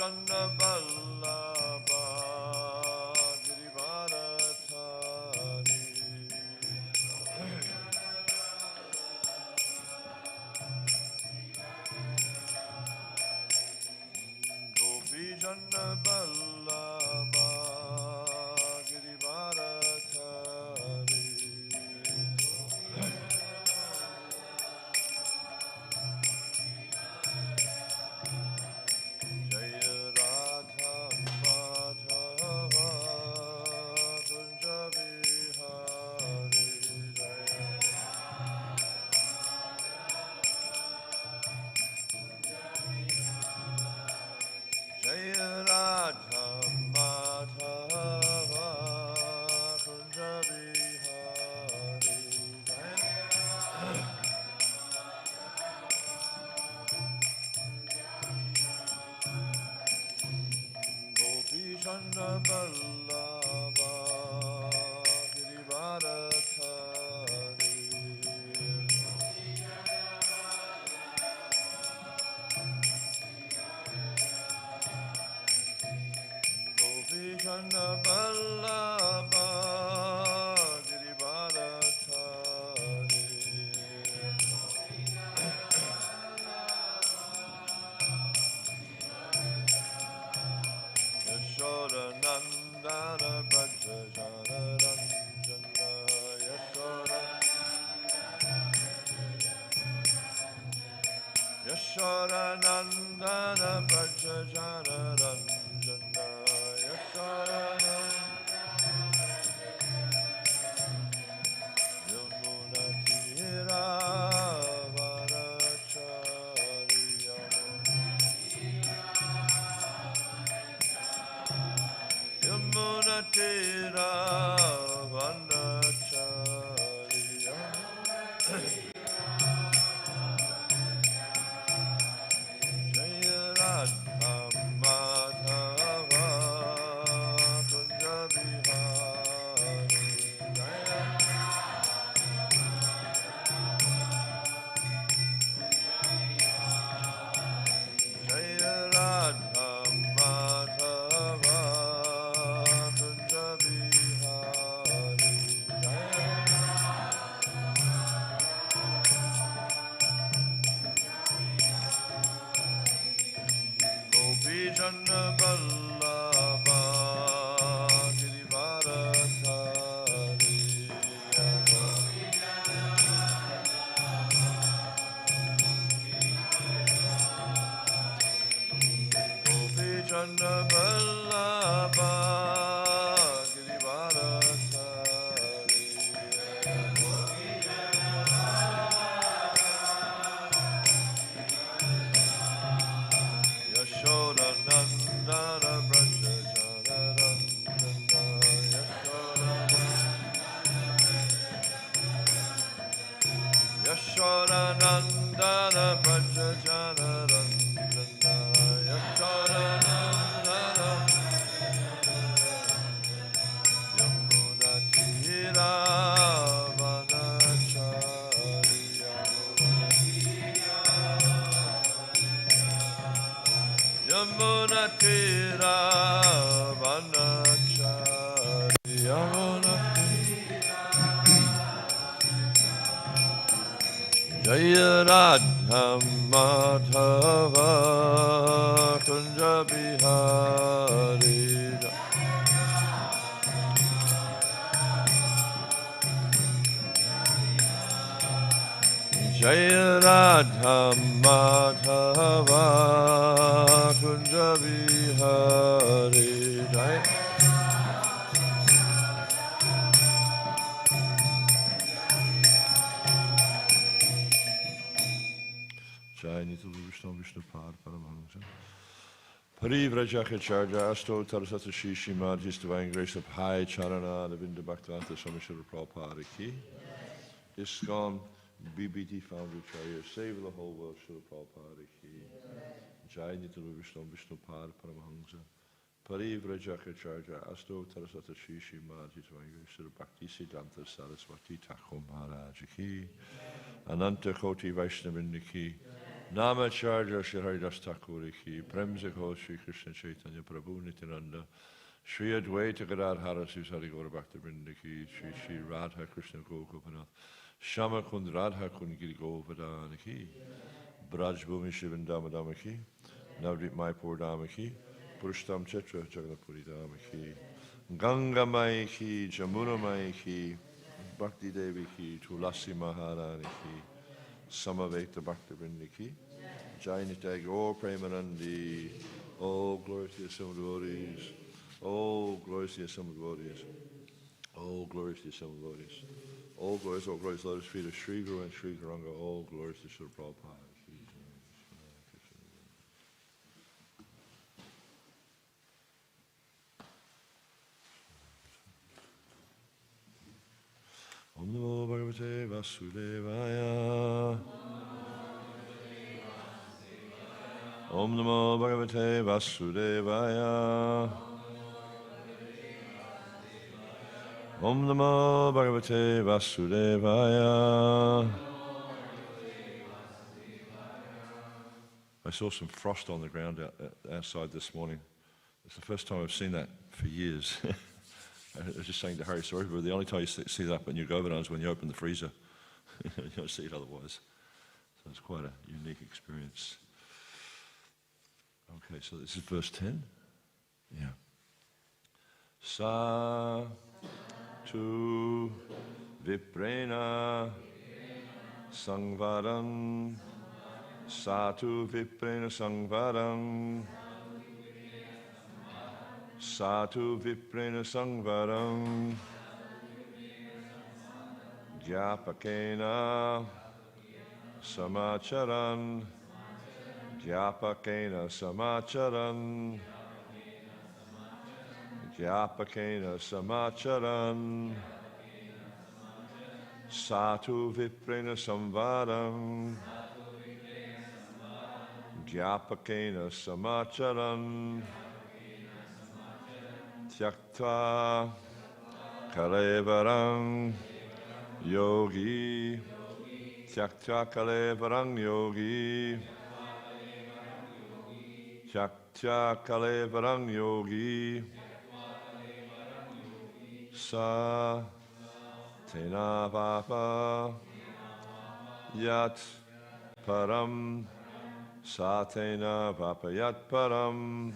Gopishana Vallabha Girivarathari Gopishana Vallabha Girivarathari Yashodanandana Prajajana Ranjana Yamunatira Vanacharya Yamunatira Vanacharya Yashodanandana Prajajana Ranjana Yashodanandana Yamunatira Vanacharya Yamunatira Vanacharya Jaya Radha Madhava Kunja Bihari Jaya Radha Madhava Kunja Bihari Jai Nitya Vishnu Vishnu Pad Paramahansa Parivrajacharya Asto Tarasata Śrīmad His Divine Grace of High Charana Davinda Bhaktivedanta Swami Prabhupada Ki ISKCON BBT Founder-Acharya save the whole world Srila Prabhupada Ki Jai Nitya Vishnu Vishnu Pad Paramahansa Parivrajacharya Asto Tarasata Śrīmad His Divine Grace of Bhaktivedanta Saraswati Thakur Maharaja Ki Ananta Koti Vaishnavinda Ki Namacharya Shri Haridas Thakur Ki, Premzako Shri Krishna Chaitanya Prabhu Nityananda, Shri Advaita Gadadhara Sri Sari Gaura Bhaktivinoda Ki, Shri Shri Radha Krishna Gokupanath, Shama Kund Radha Kund Giri Govardhana Ki, Braj Bhumi Shivandama Dama Ki, Navdip Maipur Dama Ki, Purushtam Chetra Jagannathpuri Dama Ki, Ganga Mai Ki, Jamuna Mai Ki, Bhakti Devi Ki, Tulasi Maharani Ki, Samaveta Bhaktivinoda Ki, Jai Nitai Gaur Premanandi, all glory to the assembled devotees, all glory to the assembled devotees, all glory to the assembled devotees, all glories, lotus feet of Sri Guru and Sri Garanga, all glories to Srila Prabhupada. Om Namo Bhagavate Vasudevaya. Om Namo Bhagavate Vasudevaya. Om Namo Bhagavate Vasudevaya. I saw some frost on the ground outside this morning. It's the first time I've seen that for years. I was just saying to Hare, sorry, but the only time you see that when you go over is when you open the freezer. You don't see it otherwise. So it's quite a unique experience. Okay, so this is verse 10. Yeah. Sa tu viprena sangvaram. Sa tu viprena sangvaram. Satu viprena sangvaram Gyapakena samacharan Gyapakena samacharan Gyapakena samacharan Satu viprena samvaram Gyapakena samacharan Tyaktva Kalevarang Yogi Tyaktva Kalevarang Yogi Tyaktva Kalevarang Yogi Sa Tena Vapa Yat Param Sa Tena Vapa Yat Param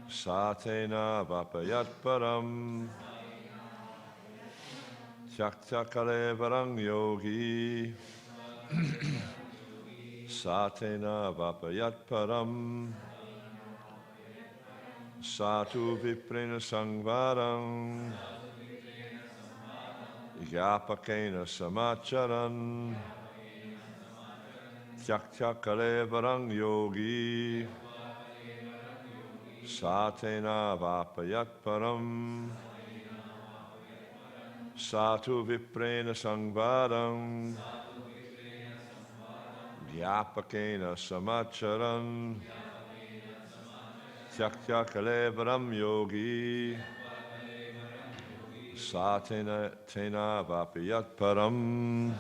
Satena Vapayat Param Tyakta Kalevarang Yogi Satena Vapayat Param Satu Viprena Sangvarang Yapakena Samacharan Tyakta Kalevarang Yogi Satena Vapayat Param Satu Viprena Sangvaram Vyapakena Samacharan Tyaktya Kalevaram Yogi Satena Tena Vapayat Param.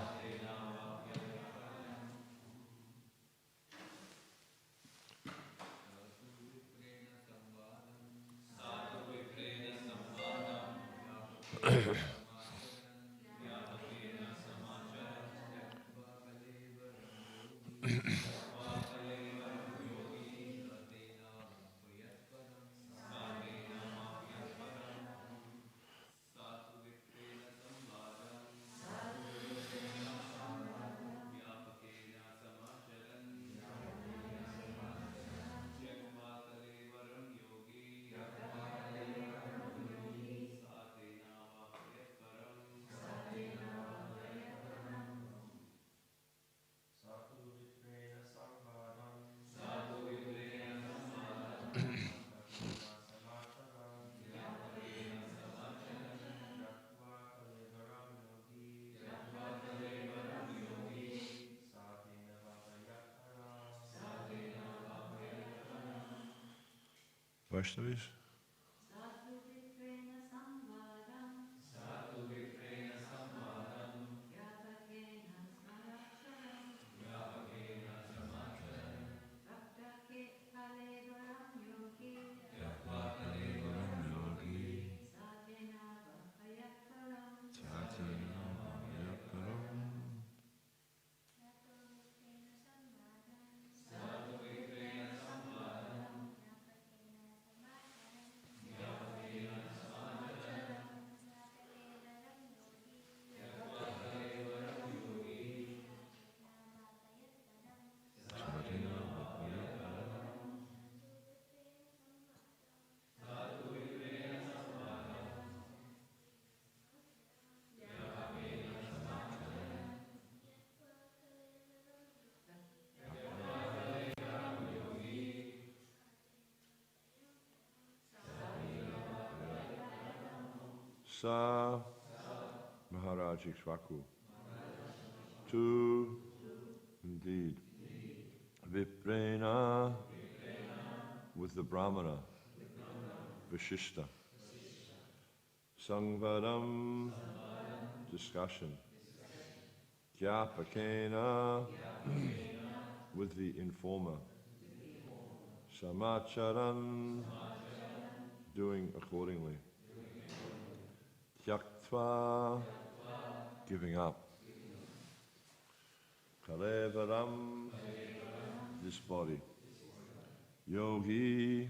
Vaishnavis? Sa Maharaja Ikshvaku. Tu, indeed, Viprena, with the Brahmana, Vishishta. Sangvadam, discussion. Gyapakena, with the informer. Samacharan, doing accordingly. Tyaktva, giving up. Kalevaram, this body. Yogi,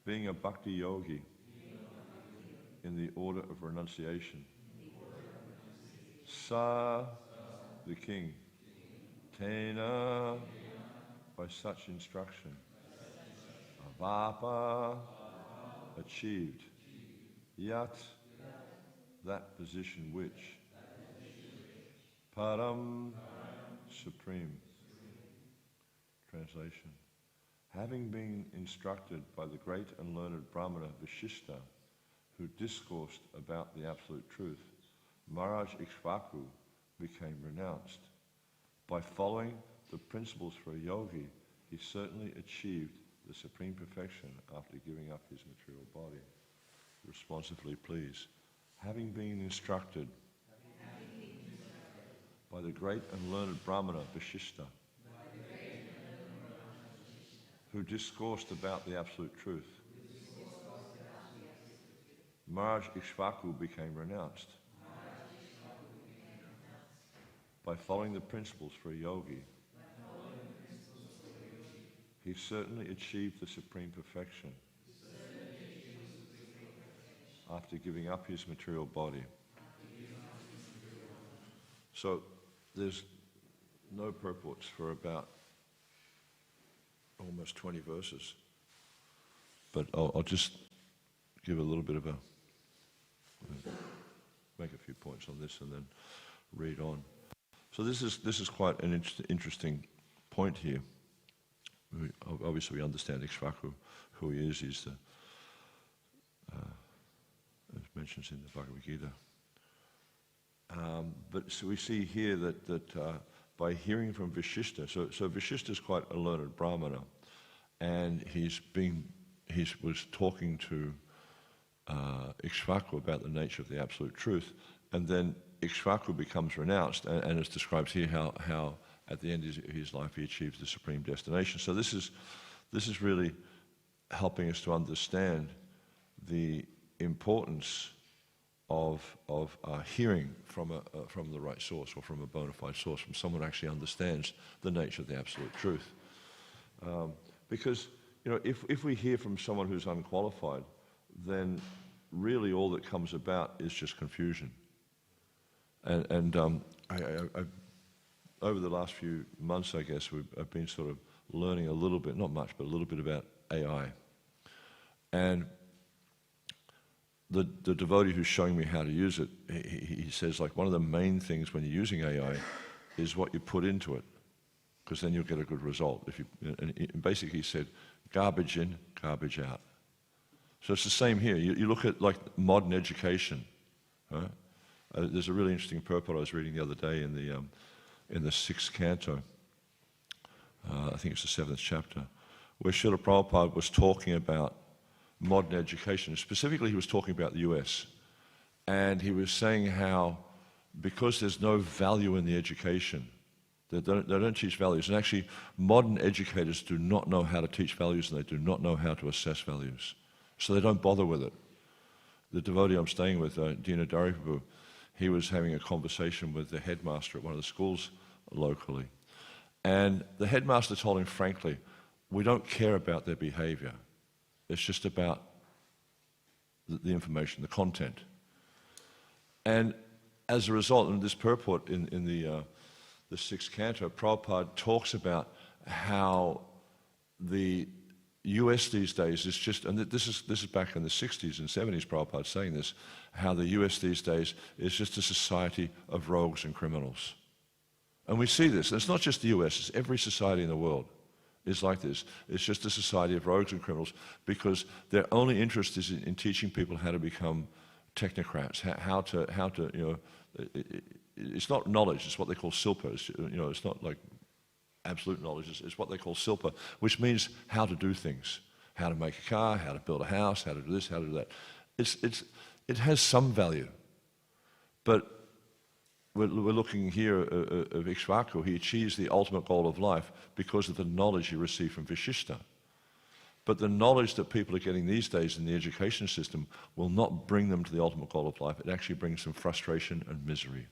being a bhakti yogi in the order of renunciation. Sa, the king. Tena, by such instruction. Avapa, achieved. Yat, that position which. Param, supreme. Translation. Having been instructed by the great and learned Brahmana Vishishta, who discoursed about the absolute truth, Maharaj Ikshvaku became renounced. By following the principles for a yogi, he certainly achieved the supreme perfection after giving up his material body. Responsively, please. Having been instructed by the great and learned Brahmana Vishishta, who discoursed about the absolute truth, Maharaj Ikshvaku became renounced. By following the principles for a yogi, he certainly achieved the supreme perfection after giving up his material body. So there's no purports for about almost 20 verses, but I'll just give a little bit of make a few points on this and then read on. So this is quite an interesting point here. Obviously we understand Ikshvaku, who he is. He's the, as mentioned in the Bhagavad Gita. But so we see here that by hearing from Vishishta, so Vishishta is quite a learned Brahmana, and he was talking to Ikshvaku about the nature of the absolute truth, and then Ikshvaku becomes renounced, and it describes here how at the end of his life he achieves the supreme destination. So this is really helping us to understand the importance of hearing from the right source, or from a bona fide source, from someone who actually understands the nature of the absolute truth. Because if we hear from someone who's unqualified, then really all that comes about is just confusion. And I over the last few months, I guess, I've been sort of learning a little bit, not much, but a little bit about AI. And the devotee who's showing me how to use it, he says, like, one of the main things when you're using AI is what you put into it, because then you'll get a good result. And basically he said, garbage in, garbage out. So it's the same here. You look at like modern education. Right? There's a really interesting purport I was reading the other day in the 6th canto. I think it's the 7th chapter, where Srila Prabhupada was talking about modern education. Specifically, he was talking about the US. And he was saying how, because there's no value in the education, they don't teach values. And actually, modern educators do not know how to teach values, and they do not know how to assess values. So they don't bother with it. The devotee I'm staying with, Dina Prabhu, he was having a conversation with the headmaster at one of the schools locally. And the headmaster told him frankly, we don't care about their behavior. It's just about the information, the content. And as a result, in this purport in the 6th canto, Prabhupada talks about how the US these days is just, and this is back in the 60s and 70s, Prabhupada saying this, how the US these days is just a society of rogues and criminals. And we see this, and it's not just the US, it's every society in the world is like this. It's just a society of rogues and criminals, because their only interest is in teaching people how to become technocrats, how to it's not knowledge, it's what they call silpa. It's not like absolute knowledge, it's what they call silpa, which means how to do things, how to make a car, how to build a house, how to do this, how to do that. It has some value, but we're looking here of Ikshvaku. He achieves the ultimate goal of life because of the knowledge he received from Vishishta. But the knowledge that people are getting these days in the education system will not bring them to the ultimate goal of life. It actually brings them frustration and misery.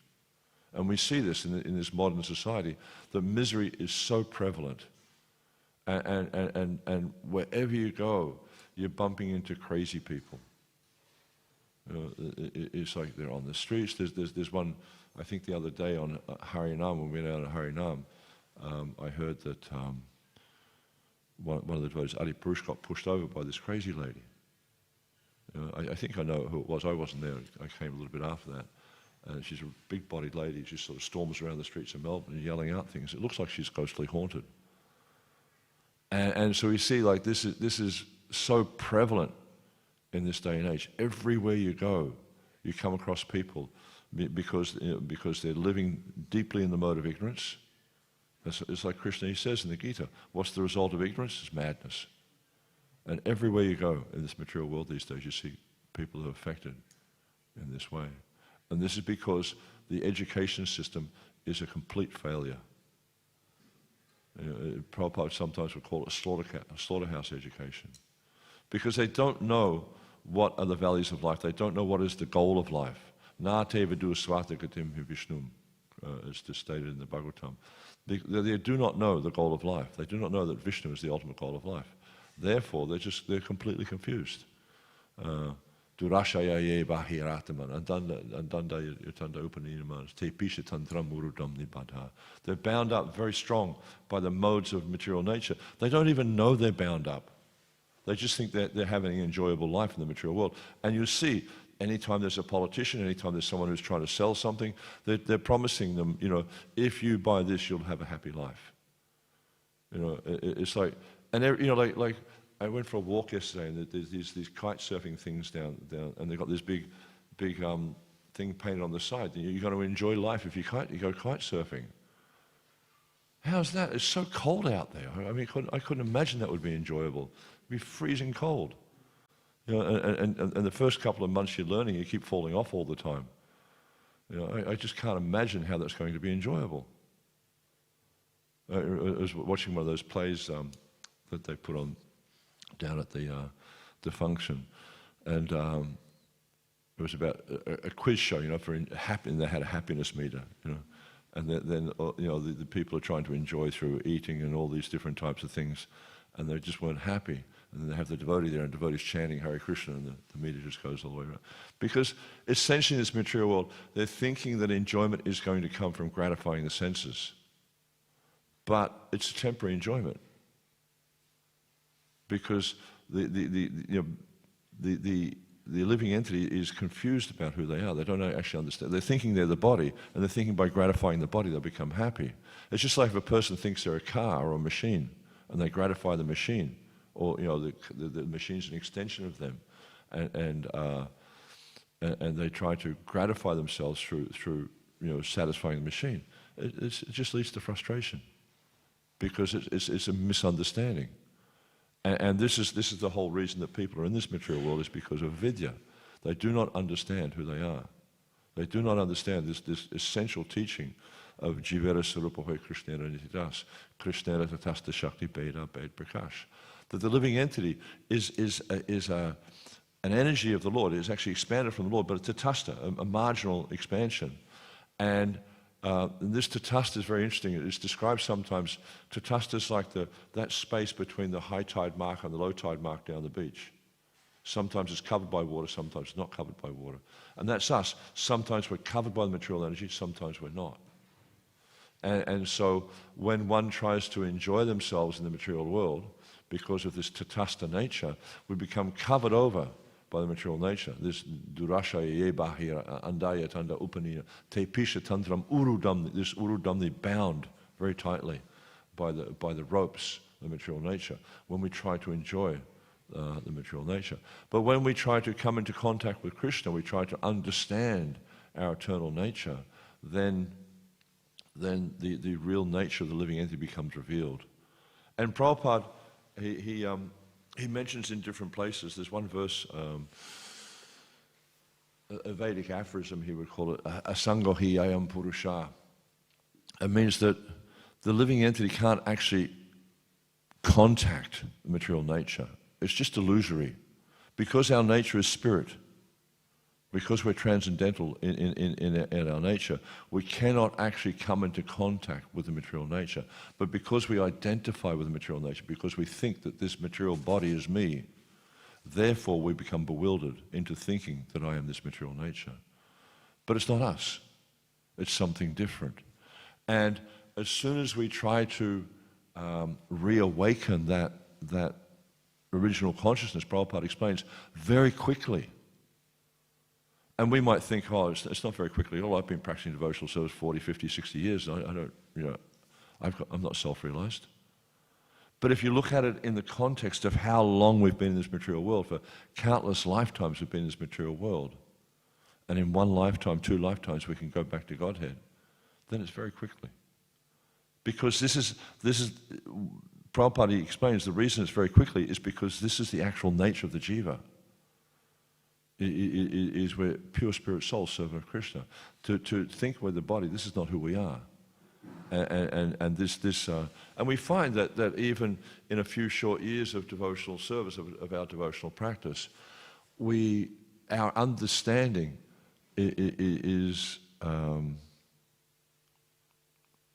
And we see this in this modern society, that misery is so prevalent. And wherever you go, you're bumping into crazy people. It's like they're on the streets. There's one, I think the other day on Harinam, when we went out on Harinam, I heard that one of the devotees, Adi Purush, got pushed over by this crazy lady. I think I know who it was. I wasn't there. I came a little bit after that. She's a big-bodied lady. She sort of storms around the streets of Melbourne yelling out things. It looks like she's ghostly haunted. And so we see, like, this is so prevalent in this day and age. Everywhere you go, you come across people because they're living deeply in the mode of ignorance. It's like Krishna, he says in the Gita, what's the result of ignorance? It's madness. And everywhere you go in this material world these days, you see people who are affected in this way. And this is because the education system is a complete failure. Prabhupada sometimes would call it a slaughterhouse education. Because they don't know what are the values of life. They don't know what is the goal of life. Na te vidu svatagatim Vishnum, as stated in the Bhagavatam. They do not know the goal of life. They do not know that Vishnu is the ultimate goal of life. Therefore, they're completely confused. Durashaya ye bahirataman, andanda yatanda upaninaman, te pisha tantram urudam nibadha. They're bound up very strong by the modes of material nature. They don't even know they're bound up. They just think that they're having an enjoyable life in the material world. And you see, anytime there's a politician, anytime there's someone who's trying to sell something, they're promising them, if you buy this, you'll have a happy life. It's like, and like I went for a walk yesterday, and there's these kite surfing things down, and they've got this big thing painted on the side. You're going to enjoy life if you go kite surfing. How's that? It's so cold out there. I mean, I couldn't imagine that would be enjoyable. It'd be freezing cold. And the first couple of months you're learning, you keep falling off all the time. I just can't imagine how that's going to be enjoyable. I was watching one of those plays that they put on down at the function, and it was about a quiz show, and they had a happiness meter, and then the people are trying to enjoy through eating and all these different types of things, and they just weren't happy. And then they have the devotee there, and the devotee's chanting Hare Krishna, and the meter just goes all the way around. Because essentially in this material world, they're thinking that enjoyment is going to come from gratifying the senses. But it's a temporary enjoyment. Because the living entity is confused about who they are. They don't actually understand. They're thinking they're the body, and they're thinking by gratifying the body they'll become happy. It's just like if a person thinks they're a car or a machine, and they gratify the machine. Or the machine's an extension of them, and they try to gratify themselves through satisfying the machine. It just leads to frustration, because it's a misunderstanding, and this is the whole reason that people are in this material world, is because of vidya. They do not understand who they are. They do not understand this essential teaching of Jivera Sarupahoy Krishnera Nitidas, Krishnera Tatasta Shakti Beda Bed Prakash. That the living entity is an energy of the Lord. It is actually expanded from the Lord, but it's a tatasta, a marginal expansion. And this tatasta is very interesting. It's described sometimes, tatasta is like that space between the high tide mark and the low tide mark down the beach. Sometimes it's covered by water, sometimes it's not covered by water. And that's us. Sometimes we're covered by the material energy, sometimes we're not. And so when one tries to enjoy themselves in the material world, because of this tatasta nature, we become covered over by the material nature. This durasha ye bahira andaya tanda upanina te pisha tantram urudam. This urudamni bound very tightly by the ropes of the material nature. When we try to enjoy the material nature. But when we try to come into contact with Krishna, we try to understand our eternal nature, then the real nature of the living entity becomes revealed. And Prabhupada, he mentions in different places, there's one verse, a Vedic aphorism he would call it, asangohi ayam purusha. It means that the living entity can't actually contact the material nature. It's just illusory. Because our nature is spirit, because we're transcendental in our nature, we cannot actually come into contact with the material nature. But because we identify with the material nature, because we think that this material body is me, therefore we become bewildered into thinking that I am this material nature. But it's not us. It's something different. And as soon as we try to reawaken that original consciousness, Prabhupada explains, very quickly. And we might think, oh, it's not very quickly. Oh, I've been practicing devotional service 40, 50, 60 years. I don't, I'm not self-realized. But if you look at it in the context of how long we've been in this material world, for countless lifetimes we've been in this material world, and in one lifetime, 2 lifetimes, we can go back to Godhead, then it's very quickly. Because this is Prabhupada explains the reason it's very quickly is because this is the actual nature of the jiva. It is we're pure spirit soul, servant of Krishna. To think we're the body, this is not who we are. And we find that even in a few short years of devotional service, of our devotional practice, our understanding is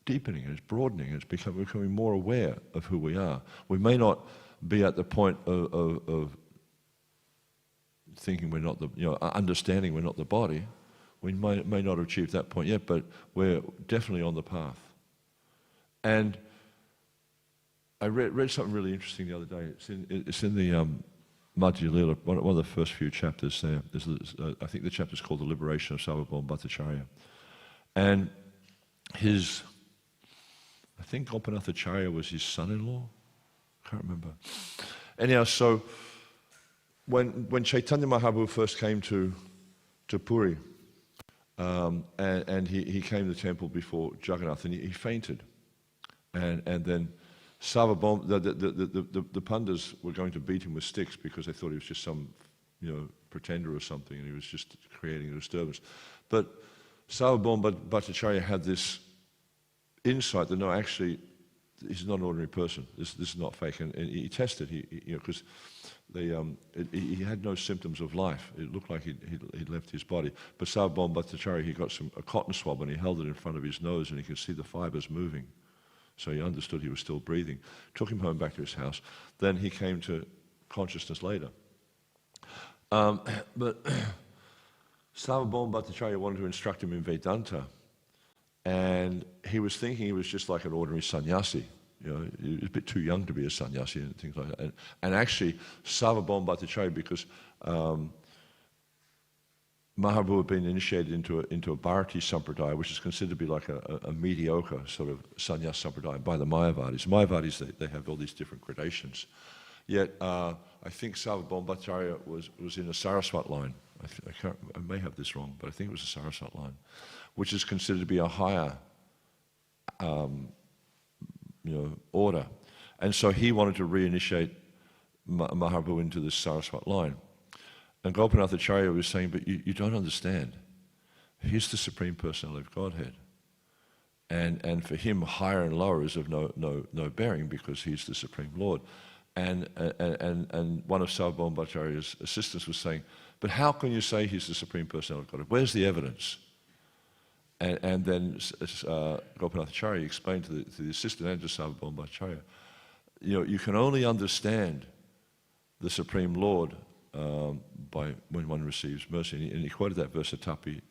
deepening, it's broadening, it's becoming more aware of who we are. We may not be at the point of thinking we're not understanding we're not the body. We may not have achieved that point yet, but we're definitely on the path. And I read something really interesting the other day. It's in the Madhya Lila, one of the first few chapters there. I think the chapter is called The Liberation of Founder-Acharya. And I think Gopinath-Acharya was his son-in-law. I can't remember. Anyhow, so when Chaitanya Mahaprabhu first came to Puri, and he came to the temple before Jagannath, and he fainted. And then Sarvabhauma, the Pandas were going to beat him with sticks because they thought he was just some pretender or something, and he was just creating a disturbance. But Sarvabhauma Bhattacharya had this insight that no, actually, he's not an ordinary person. This is not fake. And he tested, because he had no symptoms of life. It looked like he'd left his body. But Sarvabhauma Bhattacharya, he got a cotton swab and he held it in front of his nose and he could see the fibers moving. So he understood he was still breathing. Took him home back to his house. Then he came to consciousness later. But Sarvabhauma Bhattacharya wanted to instruct him in Vedanta. And he was thinking he was just like an ordinary sannyasi. He was a bit too young to be a sannyasi and things like that. And actually, Sarvabhauma Bhattacharya, because Mahaprabhu had been initiated into a Bharati Sampradaya, which is considered to be like a mediocre sort of sannyas Sampradaya by the Mayavadis. Mayavadis, they have all these different gradations. Yet, I think Sarvabhauma Bhattacharya was in a Saraswat line. I may have this wrong, but I think it was a Saraswat line, which is considered to be a higher order. And so he wanted to reinitiate Mahaprabhu into this Saraswat line. And Gopinath-Acharya was saying, but you don't understand. He's the Supreme Personality of Godhead. And for him, higher and lower is of no bearing because he's the Supreme Lord. And one of Sarvabhauma Bhattacharya's assistants was saying, but how can you say he's the Supreme Personality of Godhead? Where's the evidence? And then Gopinath-Acharya explained to the assistant and to Sarvabhauma Bhattacharya, you can only understand the Supreme Lord by when one receives mercy. And he quoted that verse, Atapi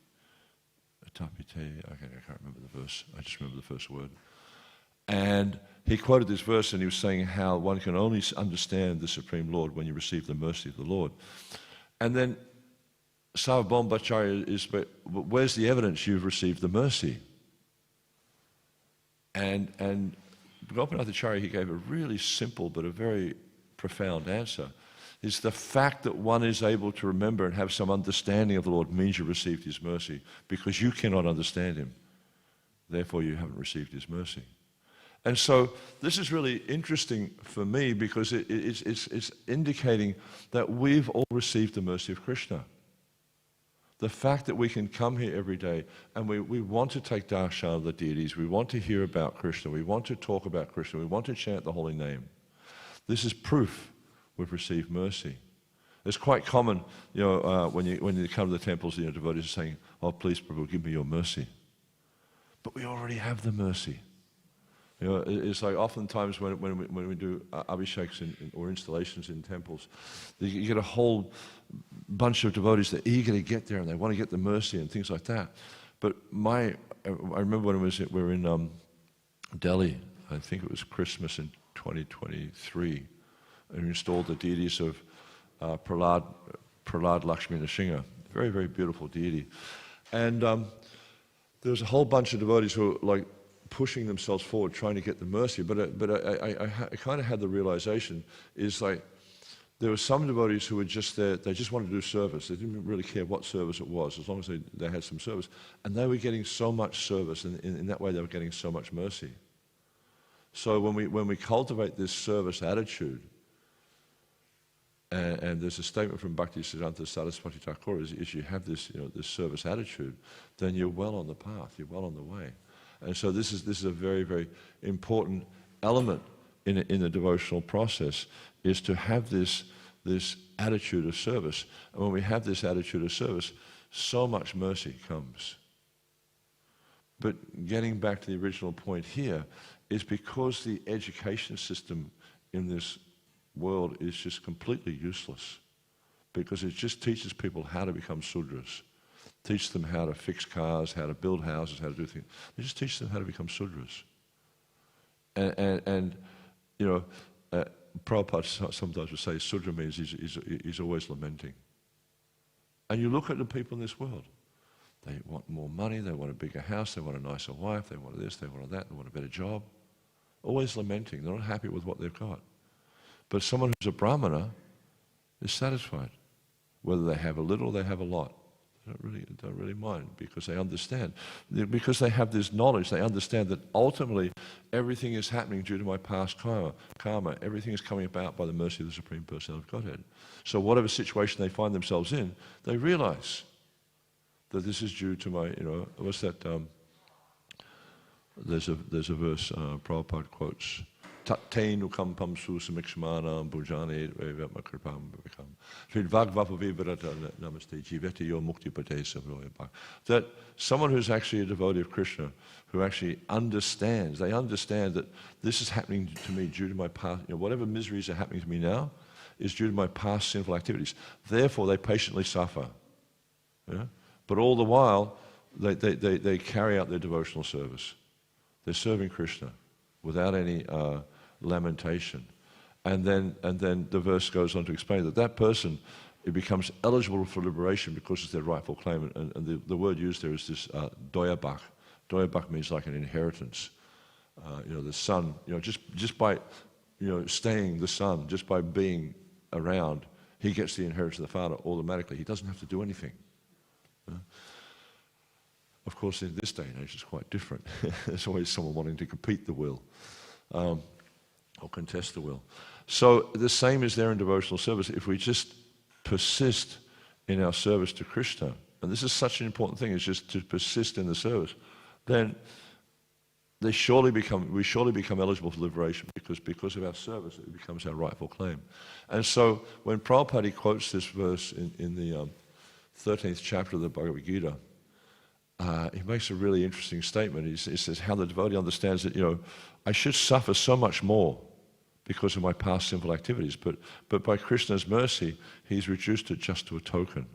te, I can't remember the verse, I just remember the first word. And he quoted this verse and he was saying how one can only understand the Supreme Lord when you receive the mercy of the Lord. And then Sarvabhauma Bhattacharya is, but where's the evidence you've received the mercy? And Gopinath-Acharya, he gave a really simple but a very profound answer. is the fact that one is able to remember and have some understanding of the Lord means you received His mercy, because you cannot understand Him. Therefore, you haven't received His mercy. And so this is really interesting for me, because it's indicating that we've all received the mercy of Krishna. The fact that we can come here every day and we want to take darshan of the deities, we want to hear about Krishna, we want to talk about Krishna, we want to chant the holy name. This is proof we've received mercy. It's quite common, when you come to the temples, devotees are saying, "Oh, please, Prabhu, give me your mercy." But we already have the mercy. It's like oftentimes when we do abhisheks or installations in temples, you get a whole bunch of devotees that are eager to get there and they want to get the mercy and things like that. But I remember when we were in Delhi, I think it was Christmas in 2023, and we installed the deities of Prahlad, Lakshmi, Nrsimha, very, very beautiful deity. And there was a whole bunch of devotees who were like pushing themselves forward, trying to get the mercy. But I kind of had the realization is like there were some devotees who were just there, they just wanted to do service. They didn't really care what service it was, as long as they had some service. And they were getting so much service, and in that way they were getting so much mercy. So when we cultivate this service attitude, and there's a statement from Bhaktivedanta Saraswati Thakur, is you have this, this service attitude, then you're well on the path, you're well on the way. And so this is a very, very important element in the devotional process, is to have this attitude of service. And when we have this attitude of service, so much mercy comes. But getting back to the original point here, is because the education system in this world is just completely useless, because it just teaches people how to become Sudras. Teach them how to fix cars, how to build houses, how to do things. They just teach them how to become Sudras. And Prabhupada sometimes would say Sudra means he's always lamenting. And you look at the people in this world. They want more money, they want a bigger house, they want a nicer wife, they want this, they want that, they want a better job. Always lamenting. They're not happy with what they've got. But someone who's a brahmana is satisfied. Whether they have a little or they have a lot. They don't really mind, because they understand. Because they have this knowledge, they understand that ultimately everything is happening due to my past karma. Everything is coming about by the mercy of the Supreme Personality of Godhead. So whatever situation they find themselves in, they realize that this is due to my, what's that? There's a verse Prabhupada quotes. Tattenu kampam susamikshmanam bhujane vevamakripam vikam. Namaste jiveti yo mukti patesa. That someone who's actually a devotee of Krishna, who actually understands, they understand that this is happening to me due to my past, whatever miseries are happening to me now is due to my past sinful activities. Therefore, they patiently suffer. Yeah? But all the while, they carry out their devotional service. They're serving Krishna without any lamentation. And then the verse goes on to explain that person, it becomes eligible for liberation because it's their rightful claim. And the word used there is this doyabak. Doyabak means like an inheritance. The son, just by staying the son, just by being around, he gets the inheritance of the father automatically. He doesn't have to do anything. Of course, in this day and age, it's quite different. There's always someone wanting to compete the will. Or contest the will. So the same is there in devotional service. If we just persist in our service to Krishna, and this is such an important thing, is just to persist in the service, then we surely become eligible for liberation, because of our service it becomes our rightful claim. And so when Prabhupada quotes this verse in the 13th chapter of the Bhagavad Gita, he makes a really interesting statement. He says how the devotee understands that, I should suffer so much more because of my past sinful activities, but by Krishna's mercy, he's reduced it just to a token.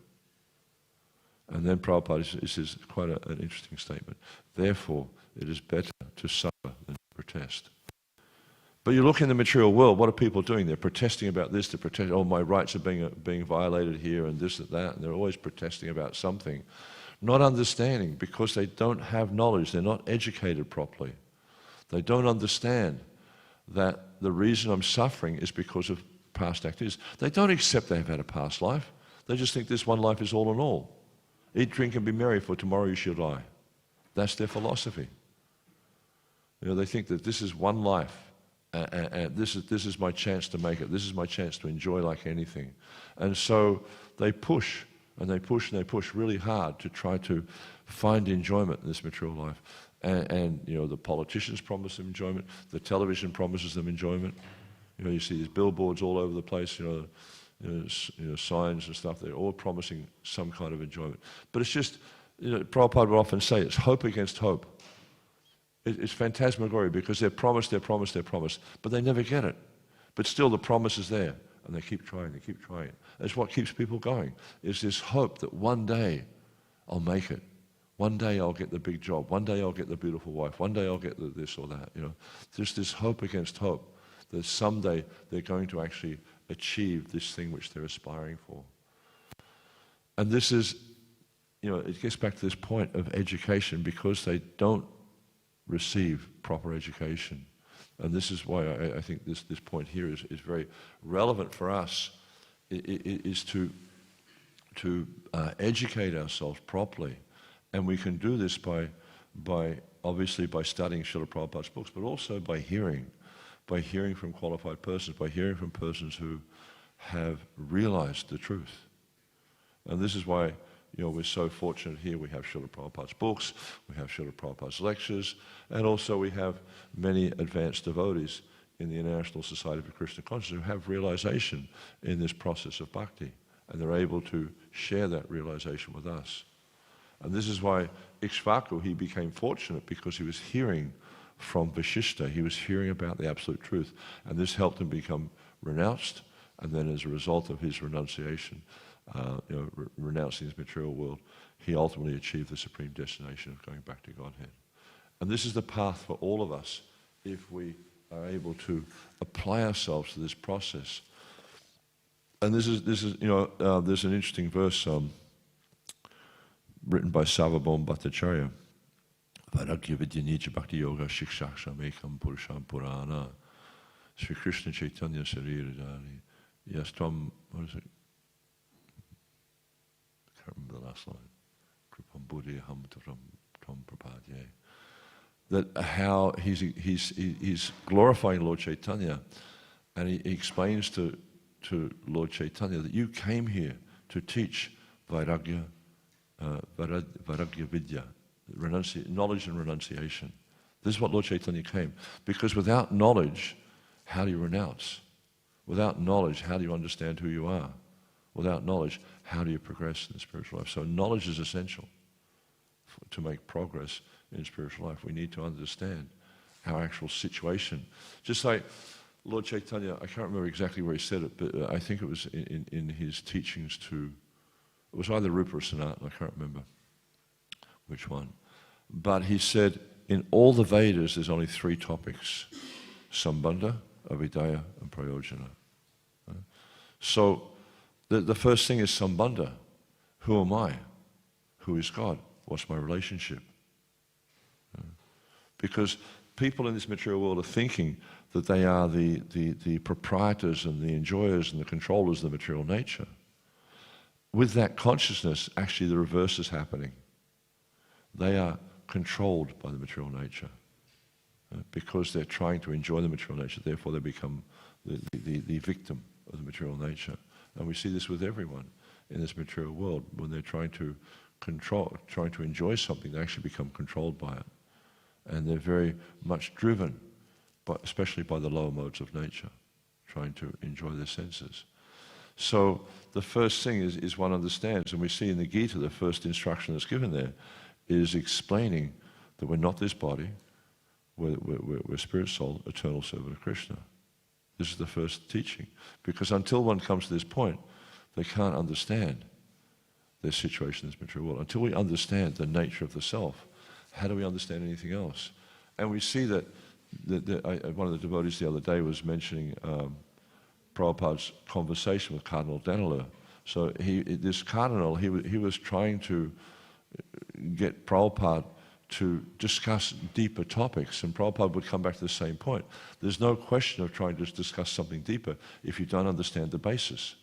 And then Prabhupada says quite an interesting statement. Therefore, it is better to suffer than to protest. But you look in the material world, what are people doing? They're protesting about this, they're protesting, my rights are being violated here and this and that, and they're always protesting about something. Not understanding, because they don't have knowledge, they're not educated properly. They don't understand that the reason I'm suffering is because of past activities. They don't accept they've had a past life. They just think this one life is all in all. Eat, drink, and be merry, for tomorrow you shall die. That's their philosophy. They think that this is one life, and this is my chance to make it. This is my chance to enjoy like anything. And so they push, and they push, and they push really hard to try to find enjoyment in this material life. And the politicians promise them enjoyment. The television promises them enjoyment. You see these billboards all over the place. Signs and stuff. They're all promising some kind of enjoyment. But it's just, Prabhupada would often say, it's hope against hope. It's phantasmagoria because they're promised, but they never get it. But still, the promise is there, and they keep trying. It's what keeps people going. Is this hope that one day I'll make it. One day I'll get the big job. One day I'll get the beautiful wife. One day I'll get this or that. Just this hope against hope that someday they're going to actually achieve this thing which they're aspiring for. And this is, it gets back to this point of education because they don't receive proper education. And this is why I think this point here is very relevant for us, is to educate ourselves properly. And we can do this by obviously by studying Srila Prabhupada's books, but also by hearing from qualified persons, by hearing from persons who have realized the truth. And this is why we're so fortunate here. We have Srila Prabhupada's books, we have Srila Prabhupada's lectures, and also we have many advanced devotees in the International Society for Krishna Consciousness who have realization in this process of bhakti, and they're able to share that realization with us. And this is why Ikshvaku, he became fortunate because he was hearing from Vashishta. He was hearing about the absolute truth. And this helped him become renounced. And then as a result of his renunciation, renouncing his material world, he ultimately achieved the supreme destination of going back to Godhead. And this is the path for all of us if we are able to apply ourselves to this process. And this is there's an interesting verse written by Sarvabhauma Bhattacharya. Vairagya vidya nija bhakti yoga shikshaksham ekam purusham purana. Sri Krishna Chaitanya Sarirajari. Yes, Tvam, what is it? I can't remember the last line. Kripam buddhi ham tvam prapadye. That how he's glorifying Lord Chaitanya, and he explains to Lord Chaitanya that you came here to teach Vairagya, Vairagya Vidya, knowledge and renunciation. This is what Lord Chaitanya came. Because without knowledge, how do you renounce? Without knowledge, how do you understand who you are? Without knowledge, how do you progress in the spiritual life? So knowledge is essential to make progress in spiritual life. We need to understand our actual situation. Just like Lord Chaitanya, I can't remember exactly where he said it, but I think it was in his teachings to, it was either Rupa or Sanatana, I can't remember which one. But he said, in all the Vedas, there's only 3 topics: Sambandha, Avidaya, and Prayojana. So the first thing is Sambandha. Who am I? Who is God? What's my relationship? Because people in this material world are thinking that they are the proprietors and the enjoyers and the controllers of the material nature. With that consciousness, actually the reverse is happening. They are controlled by the material nature because they're trying to enjoy the material nature. Therefore, they become the victim of the material nature. And we see this with everyone in this material world. When they're trying to enjoy something, they actually become controlled by it. And they're very much driven, especially by the lower modes of nature, trying to enjoy their senses. So the first thing is one understands, and we see in the Gita, the first instruction that's given there is explaining that we're not this body, we're spirit, soul, eternal servant of Krishna. This is the first teaching. Because until one comes to this point, they can't understand their situation in this material world. Until we understand the nature of the self, how do we understand anything else? And we see that one of the devotees the other day was mentioning Prabhupada's conversation with Cardinal Danilur. So this cardinal, he was trying to get Prabhupada to discuss deeper topics, and Prabhupada would come back to the same point. There's no question of trying to discuss something deeper if you don't understand the basis.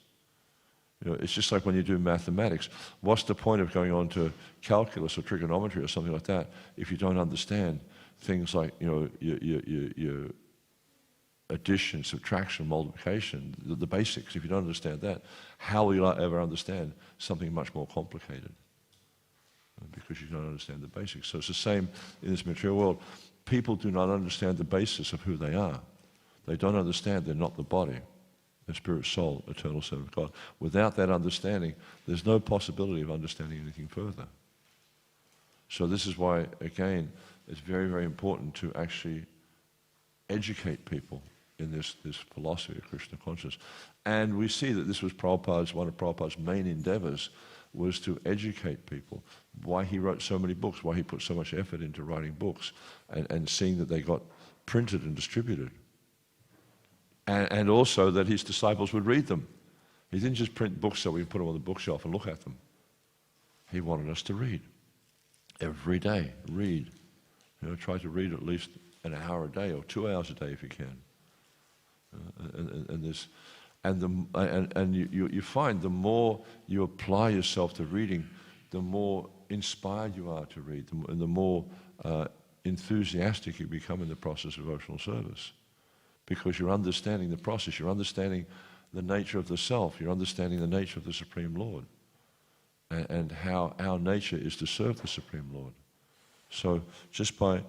It's just like when you do mathematics. What's the point of going on to calculus or trigonometry or something like that if you don't understand things like your addition, subtraction, multiplication, the basics? If you don't understand that, how will you ever understand something much more complicated? Because you don't understand the basics. So it's the same in this material world. People do not understand the basis of who they are. They don't understand they're not the body. They're spirit, soul, eternal servant of God. Without that understanding, there's no possibility of understanding anything further. So this is why, again, it's very, very important to actually educate people in this philosophy of Krishna consciousness. And we see that this was one of Prabhupada's main endeavors, was to educate people. Why he wrote so many books, why he put so much effort into writing books and seeing that they got printed and distributed. And also that his disciples would read them. He didn't just print books so we could put them on the bookshelf and look at them. He wanted us to read. Every day, read. Try to read at least an hour a day or 2 hours a day if you can. You find the more you apply yourself to reading, the more inspired you are to read, and the more enthusiastic you become in the process of devotional service. Because you're understanding the process, you're understanding the nature of the self, you're understanding the nature of the Supreme Lord, and how our nature is to serve the Supreme Lord. So just by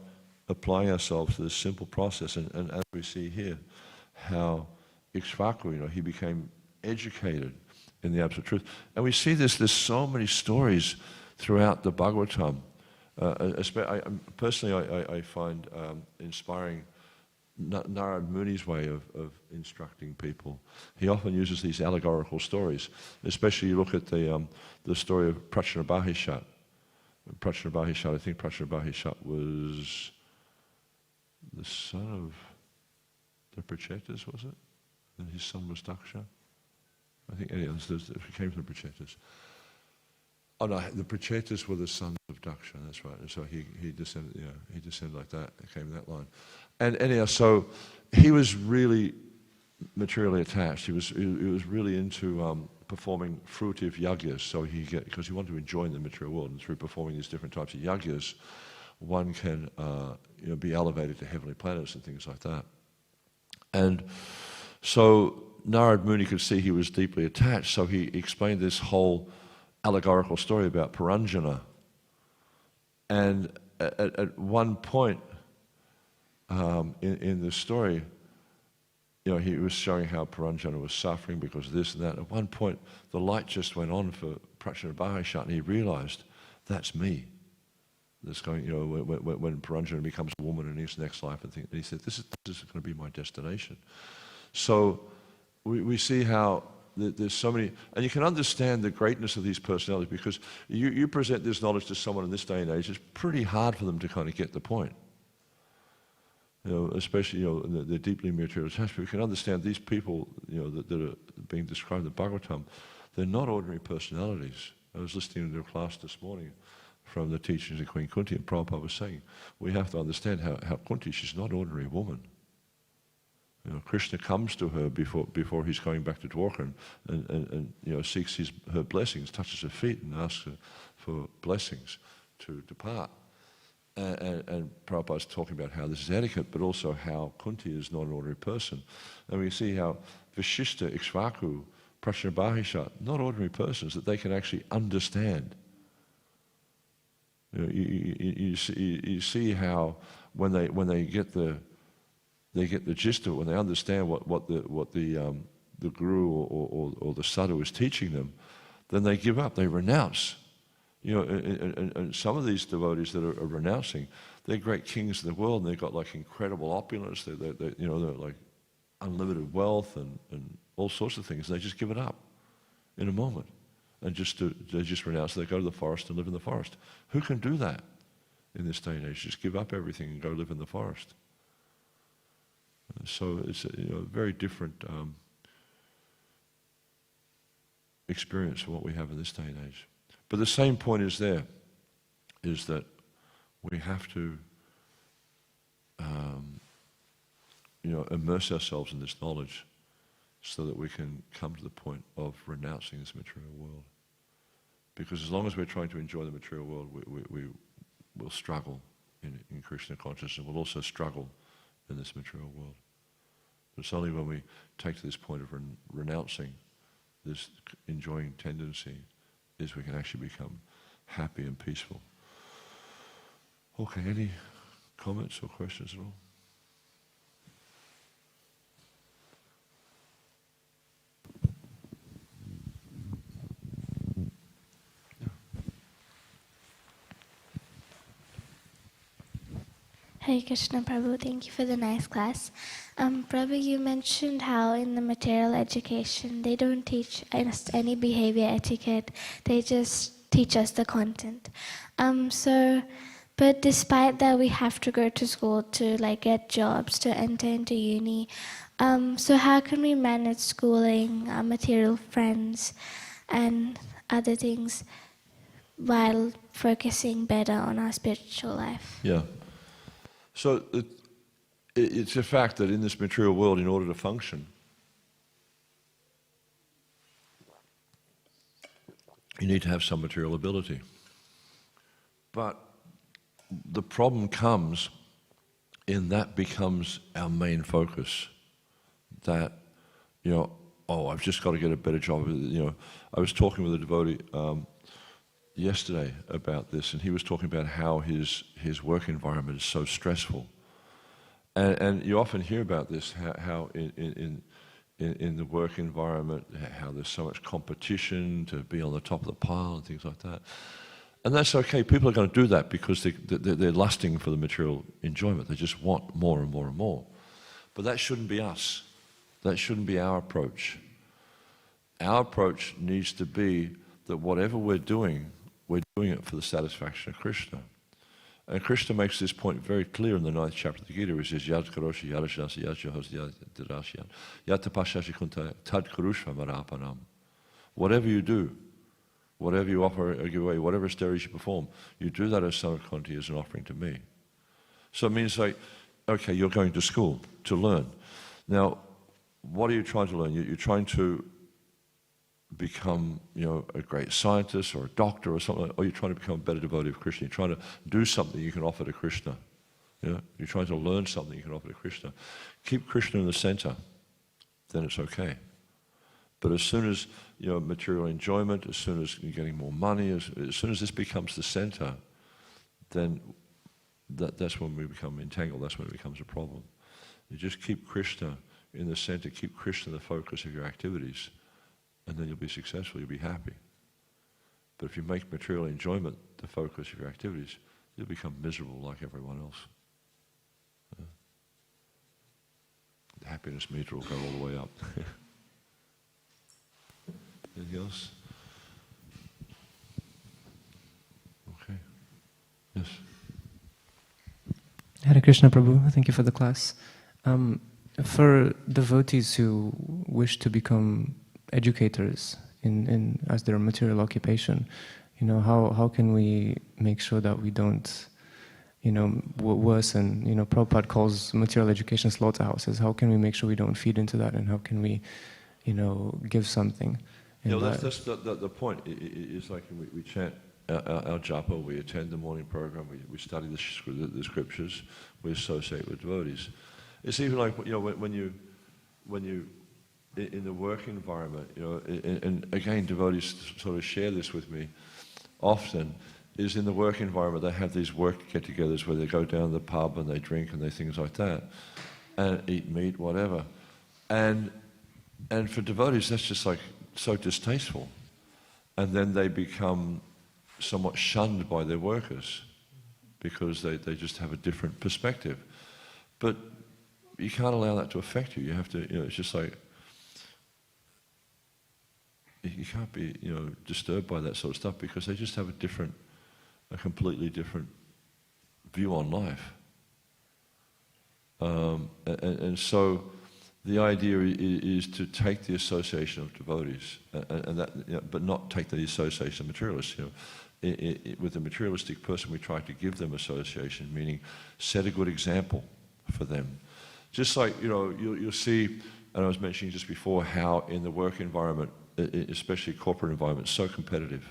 applying ourselves to this simple process, and as we see here, how Ikshvaku, he became educated in the absolute truth. And we see this, there's so many stories throughout the Bhagavatam. Personally, I find inspiring Narad Muni's way of instructing people. He often uses these allegorical stories, especially you look at the story of Prachanabhahishat. I think Prachanabhahishat was the son of the Prachetas, was it? And his son was Daksha. I think it came from the Prachetas. Oh no, the Prachetas were the sons of Daksha, that's right. And so he descended like that, it came in that line. And anyhow, so he was really materially attached. He was really into performing fruitive yagyas. So because he wanted to enjoy in the material world, and through performing these different types of yagyas, one can be elevated to heavenly planets and things like that. And so Narad Muni could see he was deeply attached, so he explained this whole allegorical story about Puranjana. And at one point in the story, he was showing how Puranjana was suffering because of this and that. At one point, the light just went on for Prachanabhahishat, and he realized, that's me. That's going, when Puranjana becomes a woman in his next life, and he said, this is going to be my destination. So we see how there's so many, and you can understand the greatness of these personalities because you present this knowledge to someone in this day and age, it's pretty hard for them to kind of get the point. Especially, they're deeply material attached. But we can understand these people, that are being described in the Bhagavatam, they're not ordinary personalities. I was listening to a class this morning from the teachings of Queen Kunti, and Prabhupada was saying, we have to understand how Kunti, she's not an ordinary woman. Krishna comes to her before he's going back to Dwarka and seeks her blessings, touches her feet and asks her for blessings to depart. And Prabhupada's talking about how this is etiquette, but also how Kunti is not an ordinary person. And we see how Vashishta, Ikshvaku, Prachanabhahishat, not ordinary persons, that they can actually understand. You see how when they get the gist of it, when they understand what the guru or the sadhu is teaching them, then they give up, they renounce. And some of these devotees that are renouncing, they're great kings of the world, and they've got like incredible opulence. They're like unlimited wealth and all sorts of things. They just give it up in a moment, and they just renounce. They go to the forest and live in the forest. Who can do that in this day and age? Just give up everything and go live in the forest. So it's a very different experience from what we have in this day and age. But the same point is there, is that we have to immerse ourselves in this knowledge so that we can come to the point of renouncing this material world. Because as long as we're trying to enjoy the material world, we will struggle in Krishna consciousness. We'll also struggle in this material world. But it's only when we take to this point of renouncing this enjoying tendency is we can actually become happy and peaceful. Okay, any comments or questions at all? Hare Krishna, Prabhu. Thank you for the nice class. Prabhu, you mentioned how in the material education they don't teach us any behavior etiquette. They just teach us the content. But despite that, we have to go to school to get jobs, to enter into uni. So how can we manage schooling, our material friends, and other things while focusing better on our spiritual life? Yeah. So it's a fact that in this material world, in order to function, you need to have some material ability. But the problem comes in that becomes our main focus. That, I've just got to get a better job. I was talking with a devotee yesterday about this, and he was talking about how his work environment is so stressful. And you often hear about this, how in the work environment, how there's so much competition to be on the top of the pile and things like that. And that's okay. People are going to do that because they're lusting for the material enjoyment. They just want more and more and more. But that shouldn't be us. That shouldn't be our approach. Our approach needs to be that whatever we're doing it for the satisfaction of Krishna. And Krishna makes this point very clear in the 9th chapter of the Gita, where he says, Yad karoshi yadashansi yad yadarashyan yad tapashashi kunta tad karushva marapanam. Whatever you do, whatever you offer or give away, whatever studies you perform, you do that as Samakonti, as an offering to me. So it means okay, you're going to school to learn. Now, what are you trying to learn? You're trying to become, a great scientist or a doctor or something, or you're trying to become a better devotee of Krishna. You're trying to do something you can offer to Krishna. You're trying to learn something you can offer to Krishna. Keep Krishna in the center, then it's okay. But as soon as, material enjoyment, as soon as you're getting more money, as soon as this becomes the center, then that's when we become entangled, that's when it becomes a problem. You just keep Krishna in the center, keep Krishna the focus of your activities, and then you'll be successful, you'll be happy. But if you make material enjoyment the focus of your activities, you'll become miserable like everyone else. The happiness meter will go all the way up. Anything else? Okay. Yes. Hare Krishna, Prabhu. Thank you for the class. For devotees who wish to become educators in as their material occupation, how can we make sure that we don't, worsen? Prabhupada calls material education slaughterhouses. How can we make sure we don't feed into that, and how can we, give something? That's the point. It's like we chant our japa, we attend the morning program, we study the scriptures, we associate with devotees. It's even like when you in the work environment, and again, devotees sort of share this with me often, is in the work environment they have these work get-togethers where they go down to the pub and they drink and they things like that, and eat meat, whatever. And for devotees, that's just like so distasteful. And then they become somewhat shunned by their workers because they just have a different perspective. But you can't allow that to affect you. You have to, it's just like, you can't be, disturbed by that sort of stuff because they just have a completely different view on life. And so the idea is to take the association of devotees, and that, but not take the association of materialists. with a materialistic person, we try to give them association, meaning set a good example for them. Just like, you'll see, and I was mentioning just before, how in the work environment, especially corporate environment, so competitive.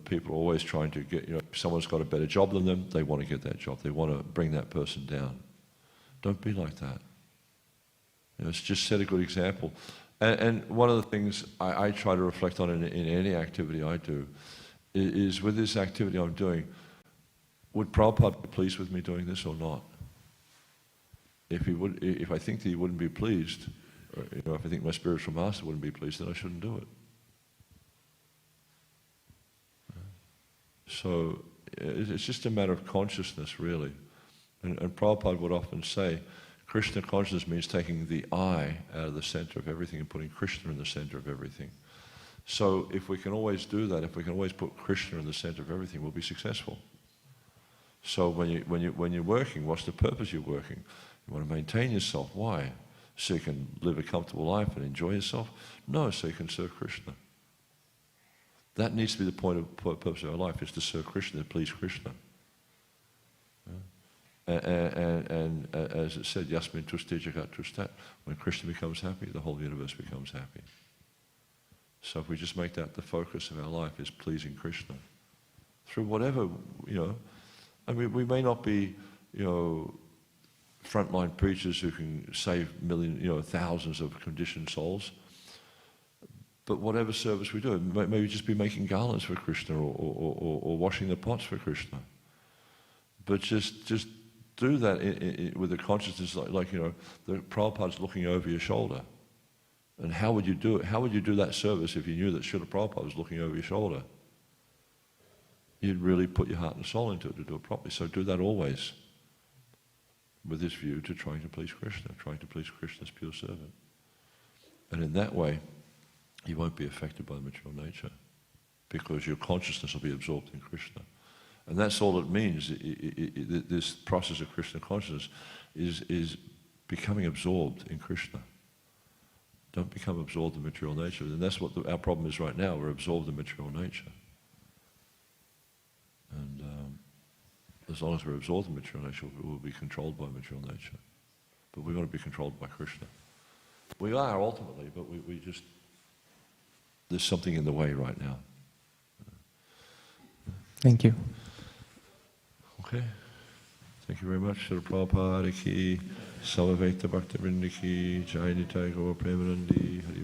People are always trying to get, if someone's got a better job than them, they want to get that job. They want to bring that person down. Don't be like that. It's just set a good example. And one of the things I try to reflect on in any activity I do is with this activity I'm doing, would Prabhupada be pleased with me doing this or not? If I think that he wouldn't be pleased, or, if I think my spiritual master wouldn't be pleased, then I shouldn't do it. So it's just a matter of consciousness, really. And Prabhupada would often say, Krishna consciousness means taking the I out of the center of everything and putting Krishna in the center of everything. So if we can always do that, if we can always put Krishna in the center of everything, we'll be successful. So when you're working, what's the purpose you're working? You want to maintain yourself. Why? So you can live a comfortable life and enjoy yourself? No, so you can serve Krishna. That needs to be the purpose of our life, is to serve Krishna, to please Krishna. And as it said, Yasmin tuste jagat tustat, when Krishna becomes happy, the whole universe becomes happy. So if we just make that the focus of our life, is pleasing Krishna. Through whatever, I mean, we may not be, frontline preachers who can save thousands of conditioned souls, but whatever service we do, maybe just be making garlands for Krishna or washing the pots for Krishna. But just do that with a consciousness like the Prabhupada's looking over your shoulder. And how would you do it? How would you do that service if you knew that Srila Prabhupada was looking over your shoulder? You'd really put your heart and soul into it to do it properly. So do that always with this view to trying to please Krishna, trying to please Krishna's pure servant. And in that way, you won't be affected by the material nature, because your consciousness will be absorbed in Krishna. And that's all it means. This process of Krishna consciousness is becoming absorbed in Krishna. Don't become absorbed in material nature. And that's what our problem is right now. We're absorbed in material nature. And as long as we're absorbed in material nature, we will be controlled by material nature. But we want to be controlled by Krishna. We are ultimately, but we just, there's something in the way right now. Thank you. Okay. Thank you very much. Srila Prabhupada ki, Samaveta Bhaktivedanta ki, Jai Nitai Gaur Premanandi, Hari